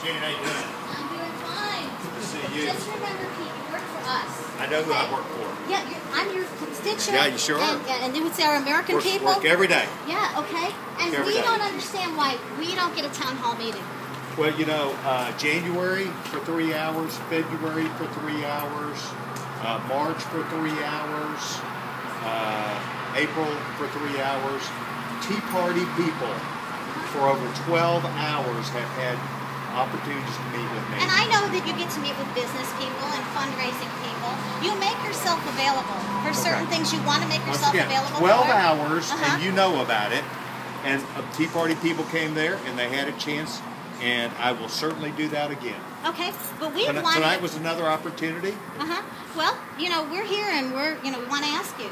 Jane, how you doing? I'm doing fine. Good to see you. Just remember, Pete, you work for us. I know who I work for. Yeah, I'm your constituent. Yeah, you sure are. And they would say our American people. Work every day. Yeah, okay. And we don't understand why we don't get a town hall meeting. Well, you know, January for 3 hours, February for 3 hours, March for 3 hours, April for 3 hours. Tea Party people for over 12 hours have had opportunities to meet with me. And I know that you get to meet with business people and fundraising people. You make yourself available for certain things you want to make yourself available 12 for. hours, and you know about it. And Tea Party people came there, and they had a chance, and I will certainly do that again. Okay, but we Tonight was another opportunity. Well, you know, we're here, and we want to ask you.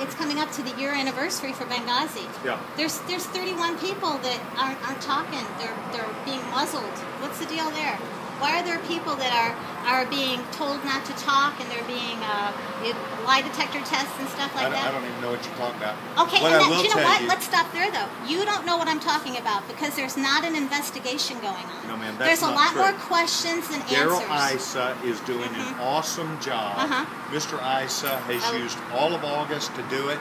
It's coming up to the year anniversary for Benghazi. Yeah. There's 31 people that aren't talking. They're being muzzled. What's the deal there? Why are there people that are being told not to talk, and they're being lie detector tests and stuff like that? I don't even know what you're talking about. Okay, you know what? Let's stop there, though. You don't know what I'm talking about because there's not an investigation going on. No, ma'am, that's there's a not lot true. more questions than answers. Daryl Issa is doing an awesome job. Mr. Issa has used all of August to do it.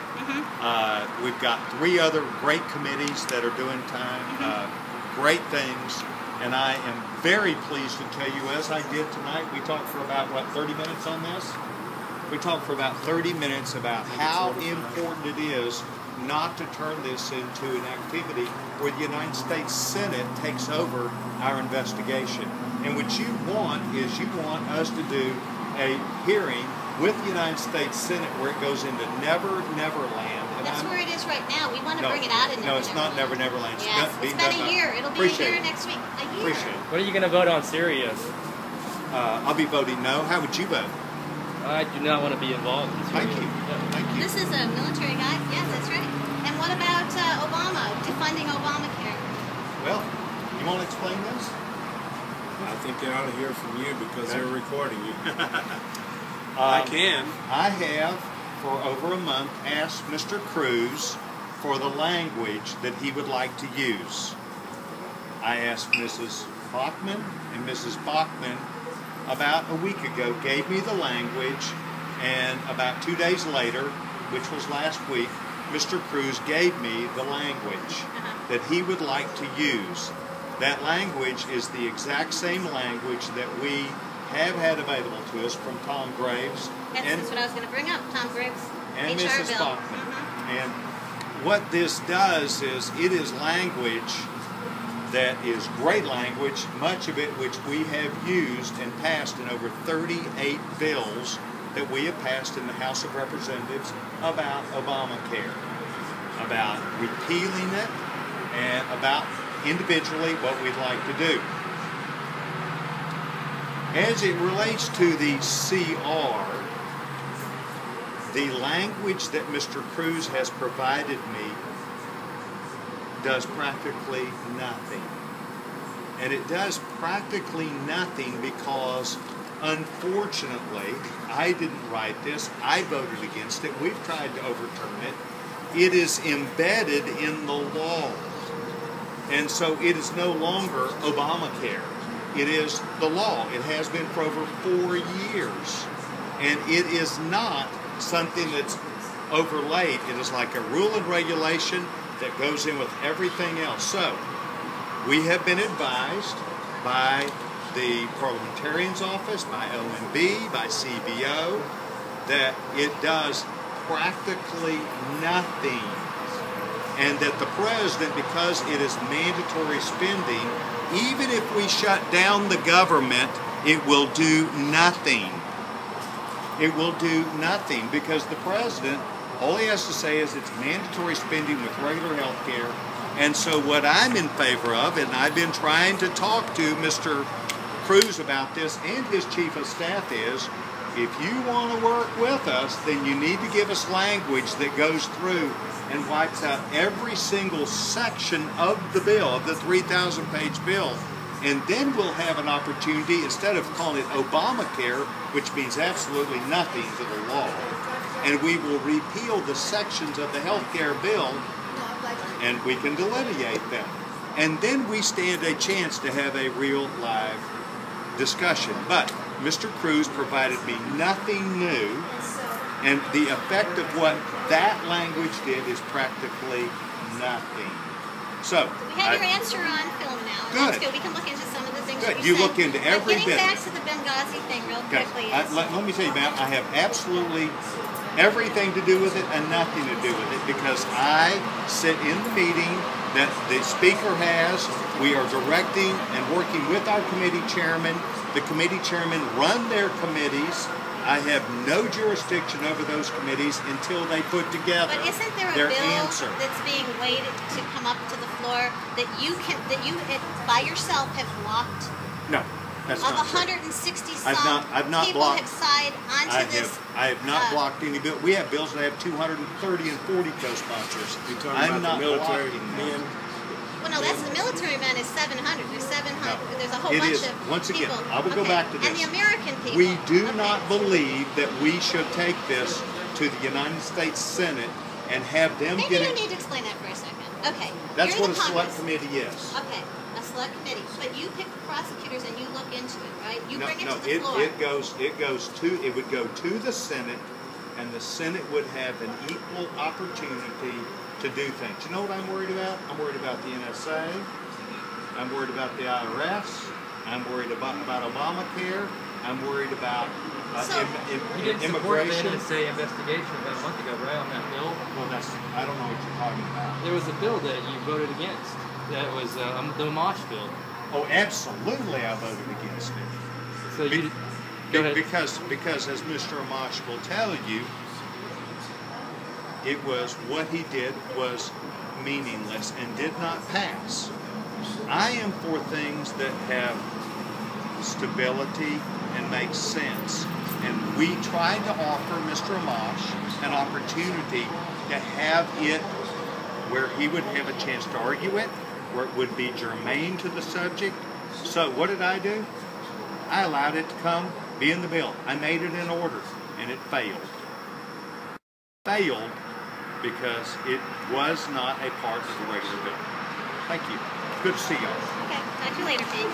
We've got 3 other great committees that are doing time, great things. And I am very pleased to tell you, as I did tonight, we talked for about, 30 minutes on this? We talked for about 30 minutes about how important it is not to turn this into an activity where the United States Senate takes over our investigation. And what you want is you want us to do a hearing with the United States Senate where it goes into Never Land. That's where it is right now. We want to bring it out in No, it's not Never Land. Yes, it's been a year. It'll be a year next week. A year. Appreciate it. What are you going to vote on Syria? I'll be voting no. How would you vote? I do not want to be involved in Syria. Thank you. Thank you. This is a military guy. Yes, that's right. And what about Obama, defunding Obamacare? Well, you want to explain this? I think they ought to hear from you because they're recording you. I can. I have, for over a month, asked Mr. Cruz for the language that he would like to use. I asked Mrs. Bachman, and Mrs. Bachman, about a week ago, gave me the language, and about 2 days later, which was last week, Mr. Cruz gave me the language that he would like to use. That language is the exact same language that we have had available to us from Tom Graves. That's what I was going to bring up, Tom Graves. And HR Mrs. bill. Bachman. And what this does is it is language that is great language, much of it which we have used and passed in over 38 bills that we have passed in the House of Representatives about Obamacare, about repealing it, and about individually what we'd like to do. As it relates to the CR, the language that Mr. Cruz has provided me does practically nothing. And it does practically nothing because, unfortunately, I didn't write this. I voted against it. We've tried to overturn it. It is embedded in the law. And so it is no longer Obamacare. It is the law. It has been for over 4 years. And it is not something that's overlaid. It is like a rule and regulation that goes in with everything else. So, we have been advised by the Parliamentarian's Office, by OMB, by CBO, that it does practically nothing. And that the President, because it is mandatory spending, even if we shut down the government, it will do nothing. It will do nothing because the President, all he has to say is it's mandatory spending with regular health care. And so what I'm in favor of, and I've been trying to talk to Mr. Cruz about this and his Chief of Staff is, if you want to work with us, then you need to give us language that goes through and wipes out every single section of the bill, of the 3,000-page bill. And then we'll have an opportunity, instead of calling it Obamacare, which means absolutely nothing to the law, and we will repeal the sections of the health care bill, and we can delineate them. and then we stand a chance to have a real live discussion. But Mr. Cruz provided me nothing new, and the effect of what that language did is practically nothing. So we have your answer on film now. And good. That's good. We can look into some of the things Good. that You said. look into every getting bit. Getting back to the Benghazi thing real quickly. Let me tell you, ma'am, I have absolutely everything to do with it and nothing to do with it, because I sit in the meeting that the speaker has. We are directing and working with our committee chairman. The committee chairmen run their committees. I have no jurisdiction over those committees until they put together But isn't there a their bill answer. that's being waited to come up to the floor that you by yourself have blocked? No, that's of not true. 160 some I've not people blocked. have signed onto this. I have not blocked any bill. We have bills that have 230 and 40 co-sponsors. You're talking I'm about not the military blocking men. them. Well, no, that's the military men is 700. There's 700. No. There's a whole It bunch is. of Once again, people. I will go back to And this. the American people. We do Okay. not believe that we should take this to the United States Senate and have them Maybe get you it. need to explain that for a second. Okay. That's You're what a the select Congress. committee is. Okay, a select committee. But you pick the prosecutors and you look into it, right? You No, bring it no, to the floor. it would go to the Senate, and the Senate would have an equal opportunity to do things. You know what I'm worried about? I'm worried about the NSA. I'm worried about the IRS. I'm worried about Obamacare. I'm worried about You didn't support the immigration. NSA investigation about a month ago, right, on that bill? Well, I don't know what you're talking about. There was a bill that you voted against. That was the Mosh bill. Oh, absolutely, I voted against it. So you go ahead. Because as Mr. Amash will tell you, it was what he did was meaningless and did not pass. I am for things that have stability and make sense. And we tried to offer Mr. Amash an opportunity to have it where he would have a chance to argue it, where it would be germane to the subject. So what did I do? I allowed it to come, be in the bill. I made it in order, and it failed. Failed because it was not a part of the regular bill. Thank you. Good to see y'all. Okay, talk to you later, Pete.